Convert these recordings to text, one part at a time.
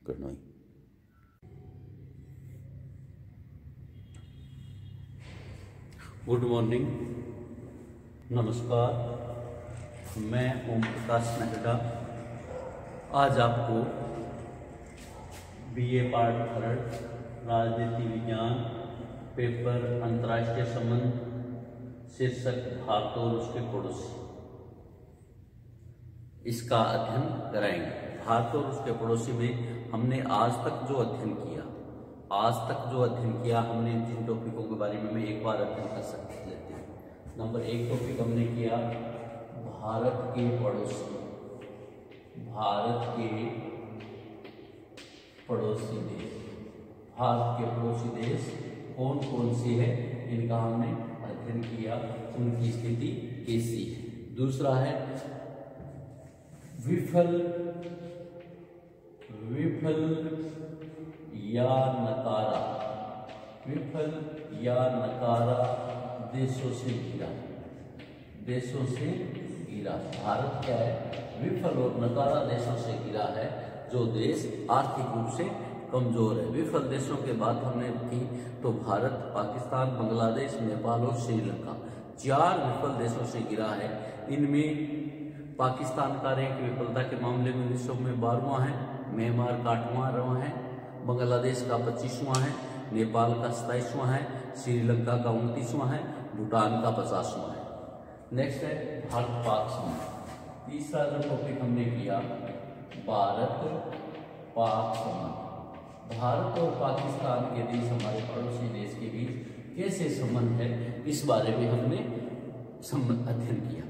करना। Good morning, नमस्कार। मैं ओम प्रकाश मेहता आज आपको बीए पार्ट थर्ड राजनीति विज्ञान पेपर अंतर्राष्ट्रीय संबंध शीर्षक भारत और उसके पड़ोसी इसका अध्ययन कराएंगे। भारत और उसके पड़ोसी में हमने आज तक जो अध्ययन किया हमने जिन टॉपिकों के बारे में एक बार अध्ययन कर सकते लेते हैं। नंबर 1 टॉपिक हमने किया भारत के पड़ोसी देश। भारत के पड़ोसी देश कौन कौन से है इनका हमने अध्ययन किया, उनकी स्थिति कैसी है। दूसरा है विफल या नकारा देशों से घिरा। भारत क्या है, विफल और नकारा देशों से घिरा है, जो देश आर्थिक रूप से कमजोर है। विफल देशों के बात हमने की तो भारत, पाकिस्तान, बांग्लादेश, नेपाल और श्रीलंका 4 विफल देशों से घिरा है। इनमें पाकिस्तान का रैंक विफलता के मामले में विश्व में 12वां है, म्यांमार का 8वां है, बांग्लादेश का 25वां है, नेपाल का 27वां है, श्रीलंका का 29वां है, भूटान का 50वां है। नेक्स्ट है भारत पाक संबंध। तीसरा जो टॉपिक हमने किया भारत पाक संबंध। भारत और पाकिस्तान के बीच, हमारे पड़ोसी देश के बीच कैसे संबंध है, इस बारे में हमने अध्ययन किया।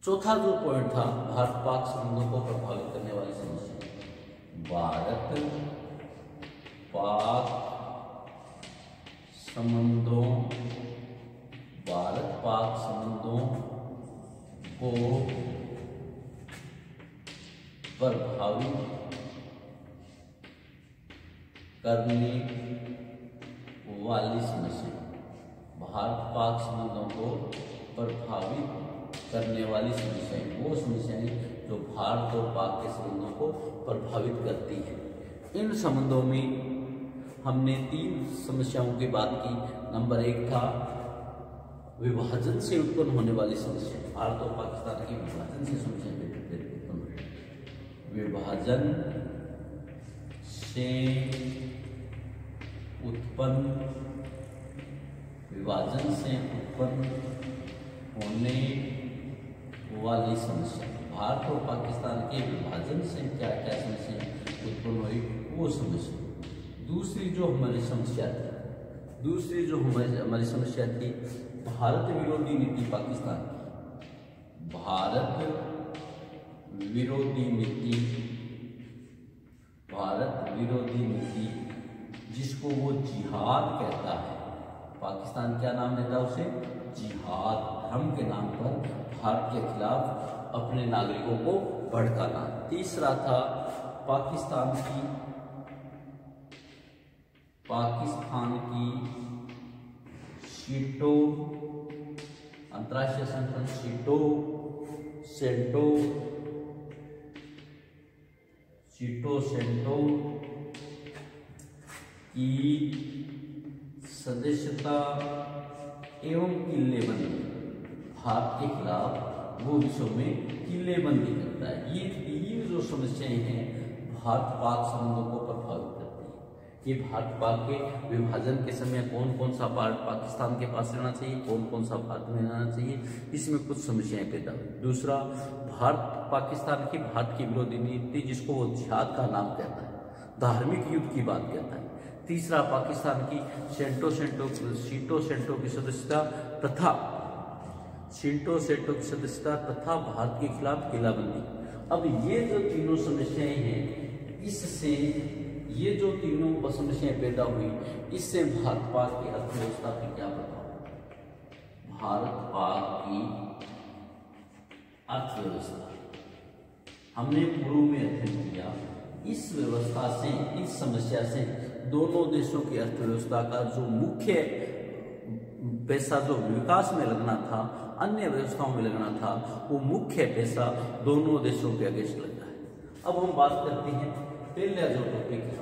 चौथा जो पॉइंट था भारत पाक संबंधों को प्रभावित करने वाली समस्या। भारत पाक संबंधों को प्रभावित करने वाली समस्या। भारत पाक संबंधों को प्रभावित करने वाली समस्याएं वो समस्याएं जो भारत और पाक के संबंधों को प्रभावित करती हैं। इन संबंधों में हमने 3 समस्याओं की बात की। नंबर 1 था विभाजन से उत्पन्न होने वाली समस्या। भारत और पाकिस्तान की विभाजन से समस्या उत्पन्न होने वाली समस्या। भारत और पाकिस्तान के विभाजन से क्या क्या समस्या उत्पन्न हुई वो समस्या। दूसरी जो हमारी समस्या थी भारत विरोधी नीति पाकिस्तान की। भारत विरोधी नीति जिसको वो जिहाद कहता है। पाकिस्तान क्या नाम देता है उसे? जिहाद। धर्म के नाम पर भारत के खिलाफ अपने नागरिकों को भड़काना। तीसरा था पाकिस्तान की शीटो अंतर्राष्ट्रीय संगठन सेंटो की सदस्यता एवं किल्लेबंदी। भारत के खिलाफ वो विश्व में किल्लेबंदी करता है। ये 3 जो समस्याएं हैं भारत पाक संबंधों को प्रभावित करती है। ये भारत पाक के विभाजन के समय कौन कौन सा पार्ट पाकिस्तान के पास रहना चाहिए, कौन कौन सा भारत में रहना चाहिए, इसमें कुछ समस्याएं पैदा हुई। दूसरा पाकिस्तान की भारत की विरोधी नीति जिसको वो जिहाद का नाम कहता है, धार्मिक युद्ध की बात कहता है। तीसरा पाकिस्तान की शीटो सेंटो की सदस्यता तथा भारत के खिलाफ किलाबंदी। अब ये जो तीनों समस्याएं हैं, इससे ये जो तीनों समस्याएं पैदा हुई, इससे भारत पाक की अर्थव्यवस्था पर क्या प्रभाव? भारत पाक की अर्थव्यवस्था हमने पूर्व में अध्ययन किया। इस व्यवस्था से, इस समस्या से दोनों देशों की अर्थव्यवस्था का जो मुख्य पैसा जो विकास में लगना था, अन्य व्यवस्थाओं में लगना था, वो मुख्य पैसा दोनों देशों के अगेंस्ट लगता है। अब हम बात करते हैं पहला जो टॉपिक है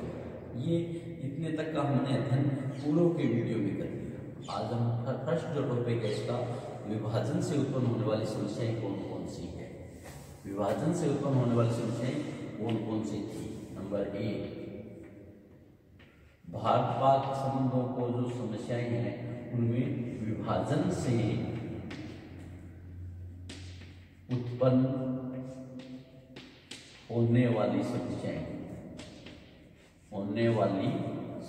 ये इतने तक का हमने अध्ययन पूर्व के वीडियो में कर लिया। आज हम फर्स्ट जो टॉपिक है इसका विभाजन से उत्पन्न होने वाली समस्याएं कौन कौन सी है। विभाजन से उत्पन्न होने वाली समस्याएं कौन कौन सी थी। नंबर 1, भारत पाक संबंधों को जो समस्याएं हैं उनमें विभाजन से उत्पन्न होने वाली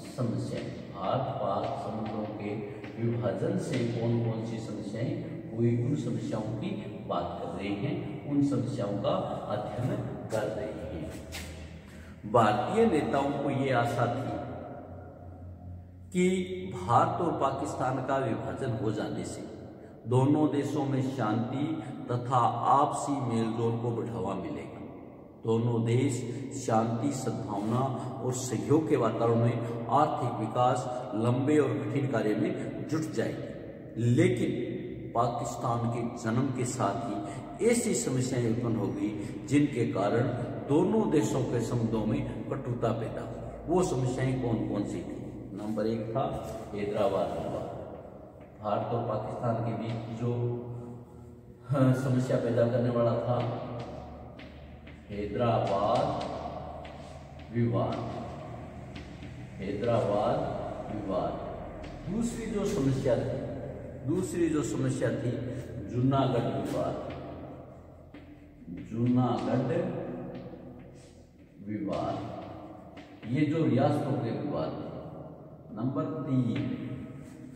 समस्याएं, भारत पाक संबंधों के विभाजन से कौन कौन सी समस्याएं हुई, उन समस्याओं की बात कर रहे हैं, उन समस्याओं का अध्ययन कर रहे हैं। भारतीय नेताओं को ये आशा थी कि भारत और पाकिस्तान का विभाजन हो जाने से दोनों देशों में शांति तथा आपसी मेलजोल को बढ़ावा मिलेगा। दोनों देश शांति, सद्भावना और सहयोग के वातावरण में आर्थिक विकास, लंबे और कठिन कार्य में जुट जाएंगे। लेकिन पाकिस्तान के जन्म के साथ ही ऐसी समस्याएं उत्पन्न हो गई जिनके कारण दोनों देशों के संबंधों में कटुता पैदा हुई। वो समस्याएं कौन कौन सी थी। नंबर 1 था हैदराबाद विवाद। भारत और पाकिस्तान के बीच जो समस्या पैदा करने वाला था हैदराबाद विवाद। दूसरी जो समस्या थी जूनागढ़ विवाद। ये जो रियासतों के विवाद थे। नंबर 3,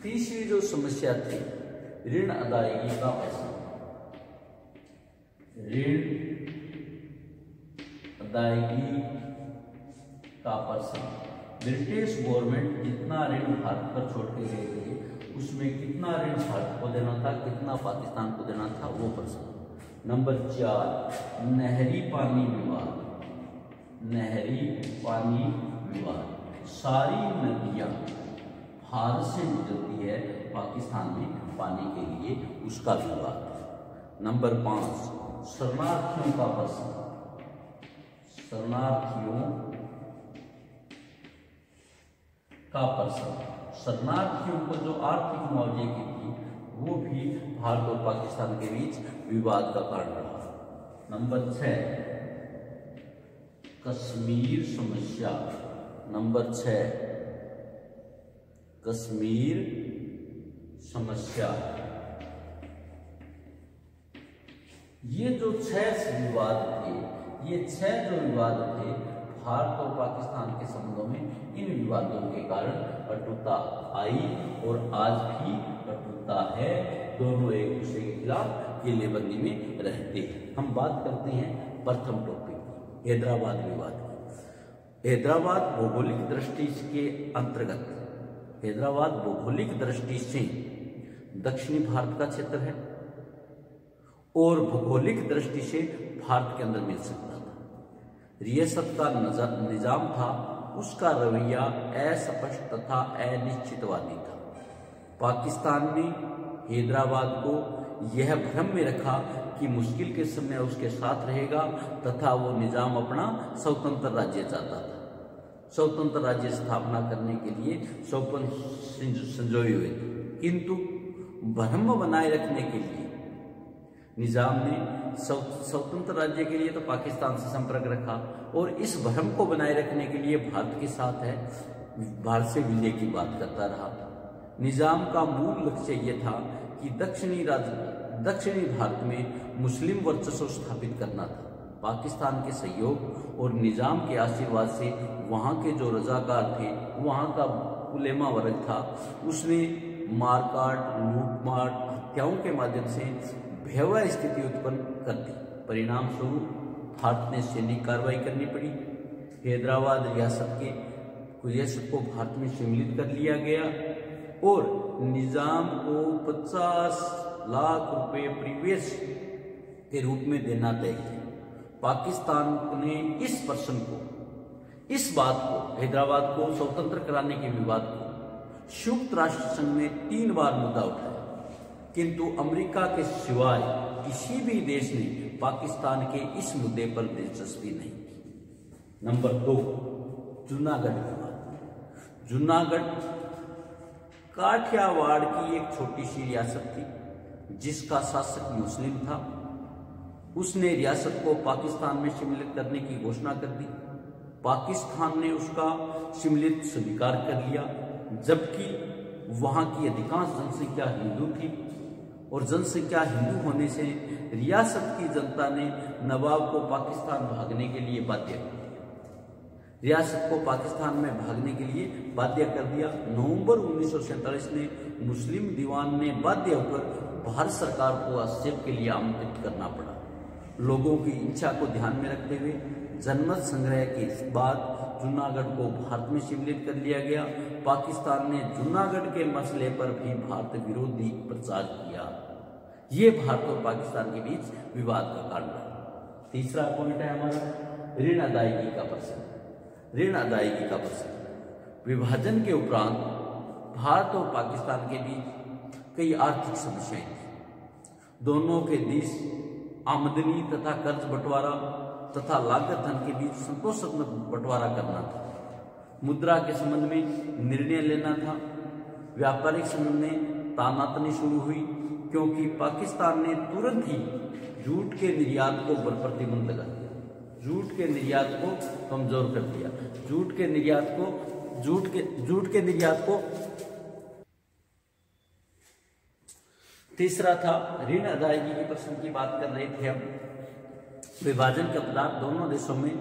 तीसरी जो समस्या थी ऋण अदायगी का पैसा। ब्रिटिश गवर्नमेंट जितना ऋण भारत पर छोड़ के गए थे उसमें कितना ऋण भारत को देना था, कितना पाकिस्तान को देना था, वो प्रश्न। नंबर 4, नहरी पानी विवाद। सारी नदियां भारत से गुजरती है पाकिस्तान में पानी के लिए, उसका विवाद। नंबर 5, शरणार्थियों का प्रश्न। शरणार्थियों को जो आर्थिक मुआवजे की थी वो भी भारत और पाकिस्तान के बीच विवाद का कारण रहा। नंबर 6, कश्मीर समस्या। ये जो 6 विवाद थे भारत और पाकिस्तान के संबंधों में, इन विवादों के कारण कटुता आई और आज भी कटुता है। दोनों एक दूसरे के खिलाफ किलेबंदी में रहते हैं। हम बात करते हैं प्रथम टॉपिक हैदराबाद विवाद। हैदराबाद भौगोलिक दृष्टि से दक्षिणी भारत का क्षेत्र है और भौगोलिक दृष्टि से भारत के अंदर मिल सकता था। रियासत का निजाम था, उसका रवैया अस्पष्ट तथा अनिश्चितवादी था। पाकिस्तान ने हैदराबाद को यह भ्रम में रखा कि मुश्किल के समय उसके साथ रहेगा तथा वो निजाम अपना स्वतंत्र राज्य चाहता था। स्वतंत्र राज्य स्थापना करने के लिए सौपन संजोए हुए थे, किंतु भ्रम बनाए रखने के लिए निजाम ने स्वतंत्र राज्य के लिए तो पाकिस्तान से संपर्क रखा और इस भ्रम को बनाए रखने के लिए भारत के साथ है, भारत से विलय की बात करता रहा। निजाम का मूल लक्ष्य यह था कि दक्षिणी भारत में मुस्लिम वर्चस्व स्थापित करना था। पाकिस्तान के सहयोग और निजाम के आशीर्वाद से वहाँ के जो रजाकार थे, वहाँ का उलेमा वर्ग था, उसने मारकाट, लूटमार, हत्याओं के माध्यम से भयावह स्थिति उत्पन्न कर दी। परिणाम स्वरूप भारत ने सैनिक कार्रवाई करनी पड़ी। हैदराबाद रियासत को भारत में सम्मिलित कर लिया गया और निजाम को 50 लाख रुपए परिवेश के रूप में देना तय किया। पाकिस्तान ने इस बात को हैदराबाद को स्वतंत्र कराने के विवाद को संयुक्त राष्ट्र संघ में 3 बार मुद्दा उठाया, किंतु अमेरिका के सिवाय किसी भी देश ने पाकिस्तान के इस मुद्दे पर दिलचस्पी नहीं की। नंबर 2, जूनागढ़ विवाद। जूनागढ़ काठियावाड़ की एक छोटी सी रियासत थी जिसका शासक मुस्लिम था। उसने रियासत को पाकिस्तान में सम्मिलित करने की घोषणा कर दी। पाकिस्तान ने उसका सम्मिलित स्वीकार कर लिया, जबकि वहां की अधिकांश जनसंख्या हिंदू थी और जनसंख्या हिंदू होने से रियासत की जनता ने नवाब को पाकिस्तान भागने के लिए बाध्य कर दिया। रियासत को पाकिस्तान में भागने के लिए बाध्य कर दिया। नवंबर 1947 में मुस्लिम दीवान ने बाध्य होकर भारत सरकार को हस्तक्षेप के लिए आमंत्रित करना पड़ा। लोगों की इच्छा को ध्यान में रखते हुए जनमत संग्रह के बाद जूनागढ़ को भारत में सम्मिलित कर लिया गया। पाकिस्तान ने जूनागढ़ के मसले पर भी भारत विरोधी प्रचार किया। ये भारत और पाकिस्तान के बीच विवाद का कारण रहा। तीसरा पॉइंट है हमारा ऋण अदायगी का प्रश्न। ऋण अदायगी का प्रश्न। विभाजन के उपरांत भारत और पाकिस्तान के बीच कई आर्थिक समस्याएं थी। दोनों के देश आमदनी तथा कर्ज बंटवारा तथा लागत धन के बीच संतोषजनक बंटवारा करना था। मुद्रा के संबंध में निर्णय लेना था। व्यापारिक संबंध में तानातनी शुरू हुई क्योंकि पाकिस्तान ने तुरंत ही जूट के निर्यात को पर प्रतिबंध लगा दिया। जूट के निर्यात को कमजोर कर दिया। जूट के निर्यात को तीसरा था ऋण अदायगी के प्रश्न की बात कर रहे थे हम। विभाजन के उपरांत दोनों देशों में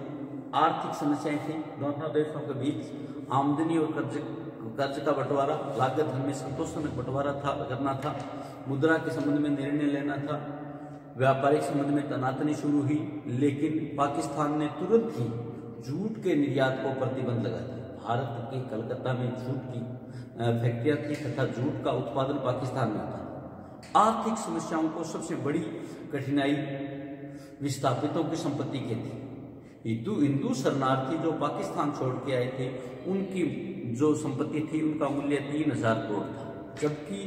आर्थिक समस्याएं थी। दोनों देशों के बीच आमदनी और कर्ज का बंटवारा, लागत धन में संतोषजनक बंटवारा करना था। मुद्रा के संबंध में निर्णय लेना था। व्यापारिक संबंध में तनातनी शुरू हुई, लेकिन पाकिस्तान ने तुरंत ही जूट के निर्यात को प्रतिबंध लगा दिया। भारत के कलकत्ता में जूट की फैक्ट्रियां थी तथा जूट का उत्पादन पाकिस्तान में था। आर्थिक समस्याओं को सबसे बड़ी कठिनाई विस्थापितों की संपत्ति की थी। हिंदू शरणार्थी जो पाकिस्तान छोड़ के आए थे, उनकी जो संपत्ति थी उनका मूल्य 3000 करोड़ था, जबकि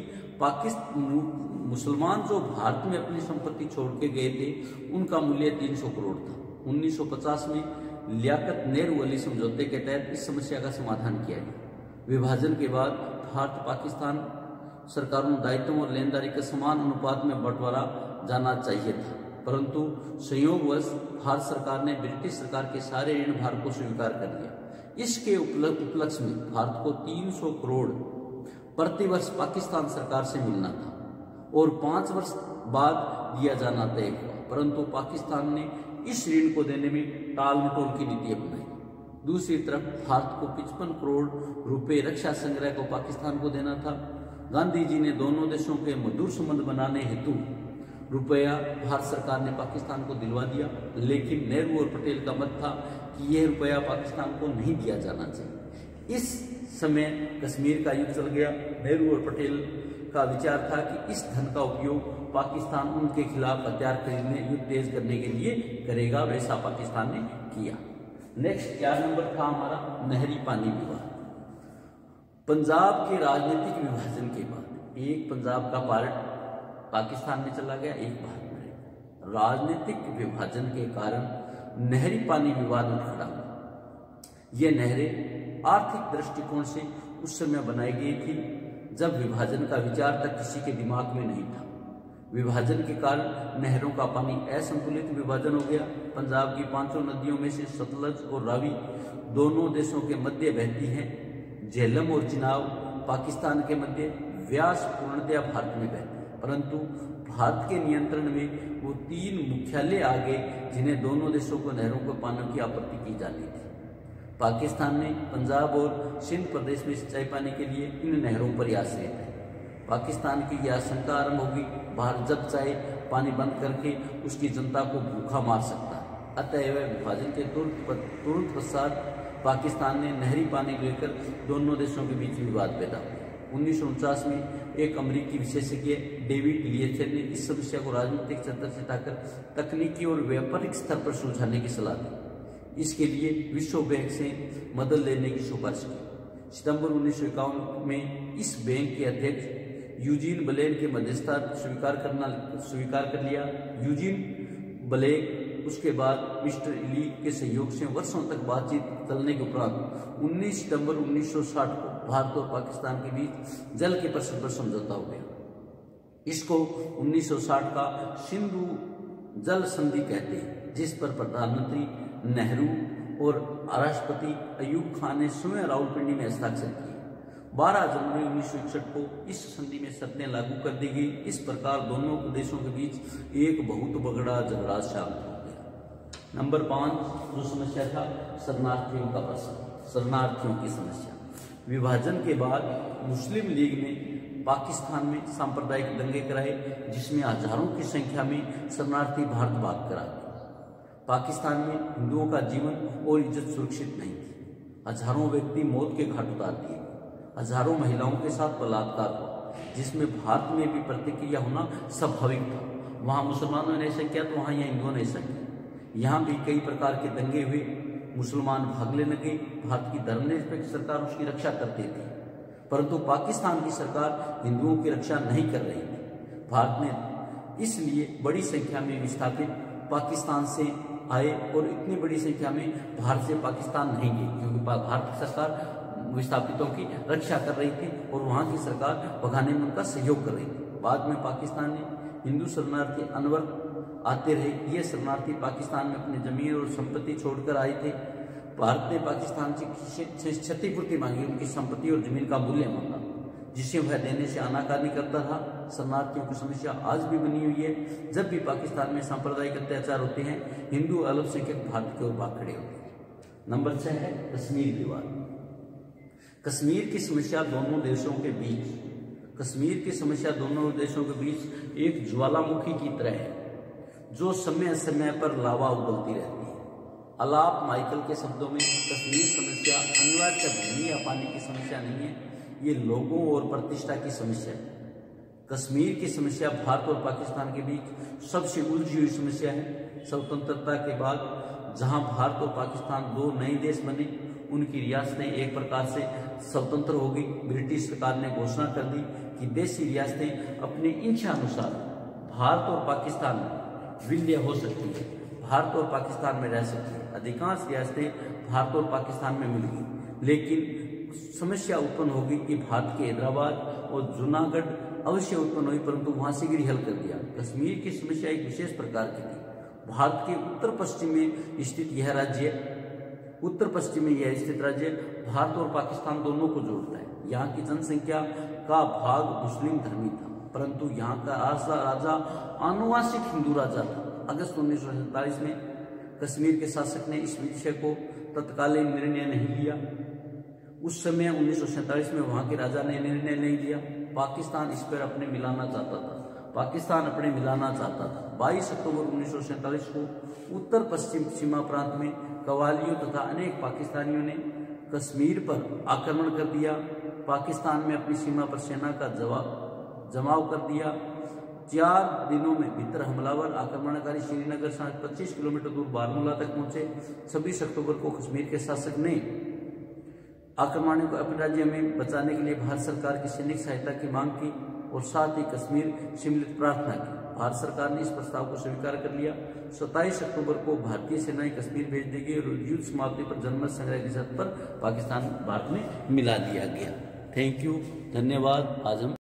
मुसलमान जो भारत में अपनी संपत्ति छोड़ के गए थे उनका मूल्य 300 करोड़ था। 1950 में लियाकत नेहरू अली समझौते के तहत इस समस्या का समाधान किया गया। विभाजन के बाद भारत पाकिस्तान सरकारों दायित्वों और लेनदारी के समान अनुपात में बंटवारा जाना चाहिए था, परंतु संयोगवश भारत सरकार ने ब्रिटिश सरकार के सारे ऋण भार को स्वीकार कर लिया। इसके उपलक्ष्य में भारत को 300 करोड़ प्रतिवर्ष पाकिस्तान सरकार से मिलना था और 5 वर्ष बाद दिया जाना तय हुआ, परंतु पाकिस्तान ने इस ऋण को देने में टाल मटोल की नीति अपनाई। दूसरी तरफ भारत को 55 करोड़ रुपए रक्षा संग्रह को पाकिस्तान को देना था। गांधी जी ने दोनों देशों के मधुर संबंध बनाने हेतु रुपया भारत सरकार ने पाकिस्तान को दिलवा दिया, लेकिन नेहरू और पटेल का मत था कि यह रुपया पाकिस्तान को नहीं दिया जाना चाहिए। इस समय कश्मीर का युद्ध चल गया। नेहरू और पटेल का विचार था कि इस धन का उपयोग पाकिस्तान उनके खिलाफ हथियार खरीदने, युद्ध तेज करने के लिए करेगा, वैसा पाकिस्तान ने किया। नेक्स्ट 4 नंबर था हमारा नहरी पानी विवाद। पंजाब के राजनीतिक विभाजन के बाद एक पंजाब का पार्ट पाकिस्तान में चला गया, एक भारत में। राजनीतिक विभाजन के कारण नहरी पानी विवाद उठ खड़ा हुआ। ये नहरें आर्थिक दृष्टिकोण से उस समय बनाई गई थी जब विभाजन का विचार तक किसी के दिमाग में नहीं था। विभाजन के कारण नहरों का पानी असंतुलित विभाजन हो गया। पंजाब की 5 नदियों में से सतलज और रावी दोनों देशों के मध्य बहती हैं। झेलम और चिनाब पाकिस्तान के मध्य, व्यास पूर्णतया भारत में बहती है, परंतु भारत के नियंत्रण में वो 3 मुख्यालय आ गए जिन्हें दोनों देशों को नहरों को पानी की आपूर्ति की जाती थी। पाकिस्तान ने पंजाब और सिंध प्रदेश में सिंचाई पाने के लिए इन नहरों पर आश्रय थे। पाकिस्तान की यह आशंका आरंभ होगी, भारत जब चाहे पानी बंद करके उसकी जनता को भूखा मार सकता है। अतएव विभाजन के तुरंत पश्चात पाकिस्तान ने नहरी पानी लेकर दोनों देशों के बीच विवाद पैदा हुआ। 1949 में एक अमेरिकी विशेषज्ञ डेविड लिएचर ने इस समस्या को राजनीतिक स्तर से हटाकर तकनीकी और व्यापारिक स्तर पर सुलझाने की सलाह दी। इसके लिए विश्व बैंक से मदद लेने की सिफारिश की। सितंबर 1951 में इस बैंक के अध्यक्ष यूजीन ब्लेन के मध्यस्थता स्वीकार कर लिया। यूजीन ब्लेन उसके बाद मिस्टर इली के सहयोग से वर्षों तक बातचीत चलने के उपरांत 19 सितंबर 1960 को भारत और पाकिस्तान के बीच जल के प्रश्न पर समझौता हो गया। इसको 1960 का सिंधु जल संधि कहते हैं, जिस पर प्रधानमंत्री नेहरू और राष्ट्रपति अयूब खान ने स्वयं रावलपिंडी में हस्ताक्षर किए। 12 जनवरी 1961 को इस संधि में शर्तें लागू कर दी गई। इस प्रकार दोनों देशों के बीच एक बहुत बड़ा झगड़ा शांत हो गया। नंबर 5 जो समस्या था, शरणार्थियों का प्रश्न, शरणार्थियों की समस्या। विभाजन के बाद मुस्लिम लीग ने पाकिस्तान में सांप्रदायिक दंगे कराए, जिसमें हजारों की संख्या में शरणार्थी भारत भाग कर आ गए। पाकिस्तान में हिंदुओं का जीवन और इज्जत सुरक्षित नहीं थी। हजारों व्यक्ति मौत के घाट उतार दिए, हजारों महिलाओं के साथ बलात्कार हुआ, जिसमें भारत में भी प्रतिक्रिया होना स्वाभाविक था। वहाँ मुसलमानों ने ऐसा किया तो वहाँ यहाँ हिंदुओं ने ऐसा किया। यहाँ भी कई प्रकार के दंगे हुए, मुसलमान भागने लगे। भारत की धर्मनिरपेक्ष सरकार उसकी रक्षा करती थी, परंतु पाकिस्तान की सरकार हिंदुओं की रक्षा नहीं कर रही थी। भारत ने इसलिए बड़ी संख्या में विस्थापित पाकिस्तान से आए और इतनी बड़ी संख्या में भारत से पाकिस्तान नहीं गए, क्योंकि भारत की सरकार विस्थापितों की रक्षा कर रही थी और वहाँ की सरकार भगाने में उनका सहयोग कर रही थी। बाद में पाकिस्तान ने हिंदू शरणार्थी अनवरत आते रहे। ये शरणार्थी पाकिस्तान में अपनी जमीन और संपत्ति छोड़कर आए थे। भारत ने पाकिस्तान से क्षतिपूर्ति मांगी, उनकी संपत्ति और जमीन का मूल्य मांगा, जिसे वह देने से आनाकानी करता रहा। शरणार्थियों की समस्या आज भी बनी हुई है। जब भी पाकिस्तान में सांप्रदायिक अत्याचार होते हैं, हिंदू अल्पसंख्यक भारत की ओर भाग खड़े होते हैं। नंबर 6 है कश्मीर विवाद। कश्मीर की समस्या दोनों देशों के बीच, कश्मीर की समस्या दोनों देशों के बीच एक ज्वालामुखी की तरह है, जो समय समय पर लावा उगलती रहती है। अलाप माइकल के शब्दों में, कश्मीर समस्या अनिवार्य भूमि या पानी की समस्या नहीं है, ये लोगों और प्रतिष्ठा की समस्या है। कश्मीर की समस्या भारत और पाकिस्तान के बीच सबसे उलझी हुई समस्या है। स्वतंत्रता के बाद जहां भारत और पाकिस्तान दो नए देश बने, उनकी रियासतें एक प्रकार से स्वतंत्र हो गई। ब्रिटिश सरकार ने घोषणा कर दी कि देशी रियासतें अपनी इच्छा अनुसार भारत और पाकिस्तान में विलय हो सकती है, भारत और पाकिस्तान में रह सकती है। अधिकांश रियासतें भारत और पाकिस्तान में मिल गई, लेकिन समस्या उत्पन्न होगी कि भारत के हैदराबाद और जूनागढ़ अवश्य उत्पन्न हुई, परंतु वहां से गिरी हल कर दिया। कश्मीर की समस्या एक विशेष प्रकार की थी। भारत के उत्तर पश्चिम में स्थित यह राज्य भारत और पाकिस्तान दोनों को जोड़ता है। यहाँ की जनसंख्या का भाग मुस्लिम धर्मी था, परंतु यहाँ का राजा आनुवांशिक हिंदू राजा था। अगस्त 1947 में कश्मीर के शासक ने इस विषय को तत्कालीन निर्णय नहीं लिया। उस समय 1947 में वहां के राजा ने निर्णय नहीं लिया। पाकिस्तान इस पर अपने मिलाना चाहता था। 22 अक्टूबर 1947 को उत्तर पश्चिम सीमा प्रांत में कवालियों तथा अनेक पाकिस्तानियों ने कश्मीर पर आक्रमण कर दिया। पाकिस्तान में अपनी सीमा पर सेना का जमाव कर दिया। 4 दिनों में भीतर हमलावर आक्रमणकारी श्रीनगर से 25 किलोमीटर दूर बारामूला तक पहुंचे। 26 अक्टूबर को कश्मीर के शासक ने आक्रमण को अपने राज्य में बचाने के लिए भारत सरकार की सैनिक सहायता की मांग की और साथ ही कश्मीर सम्मिलित प्रार्थना की। भारत सरकार ने इस प्रस्ताव को स्वीकार कर लिया। 27 अक्टूबर को भारतीय सेनाएं कश्मीर भेज दी गई और युद्ध समाप्ति पर जनमत संग्रह की शर्त पर पाकिस्तान भारत में मिला दिया गया। थैंक यू, धन्यवाद। आज हम